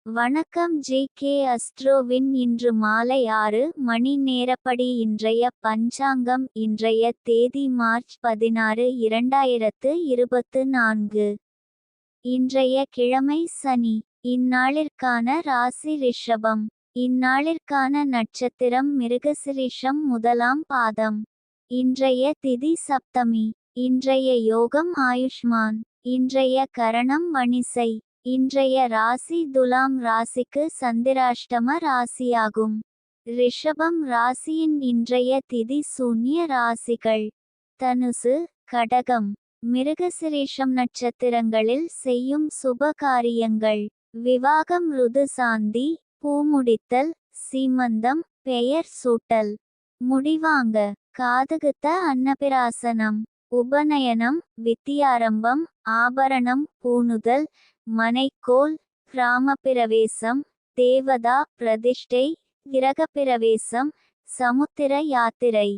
வணக்கம் ஜே.கே. அஸ்ட்ரோவின் இன்று மாலை 6 மணி நேரப்படி இன்றைய பஞ்சாங்கம். இன்றைய தேதி மார்ச் 16, 2024. இன்றைய கிழமை சனி. இந்நாளிற்கான ராசி ரிஷபம். இந்நாளிற்கான நட்சத்திரம் மிருகசிரிஷம் முதலாம் பாதம். இன்றைய திதி சப்தமி. இன்றைய யோகம் ஆயுஷ்மான். இன்றைய கரணம் வணிசை. இன்றைய ராசி துலாம் ராசிக்கு சந்திராஷ்டம ராசியாகும். ரிஷபம் ராசியின் இன்றைய திதி சூன்ய ராசிகள்: தனுசு, கடகம். மிருகசிரீஷம் நட்சத்திரங்களில் செய்யும் சுப காரியங்கள்: விவாகம், ருது சாந்தி, பூமுடித்தல், சீமந்தம், பெயர் சூட்டல், முடிவாங்க, காதுகுத்த, அன்னபிராசனம், உபநயனம், வித்தியாரம்பம், ஆபரணம் பூணுதல், மனைக்கோல், கிராமப்பிரவேசம், தேவதா பிரதிஷ்டை, கிரகப்பிரவேசம், சமுத்திர யாத்திரை.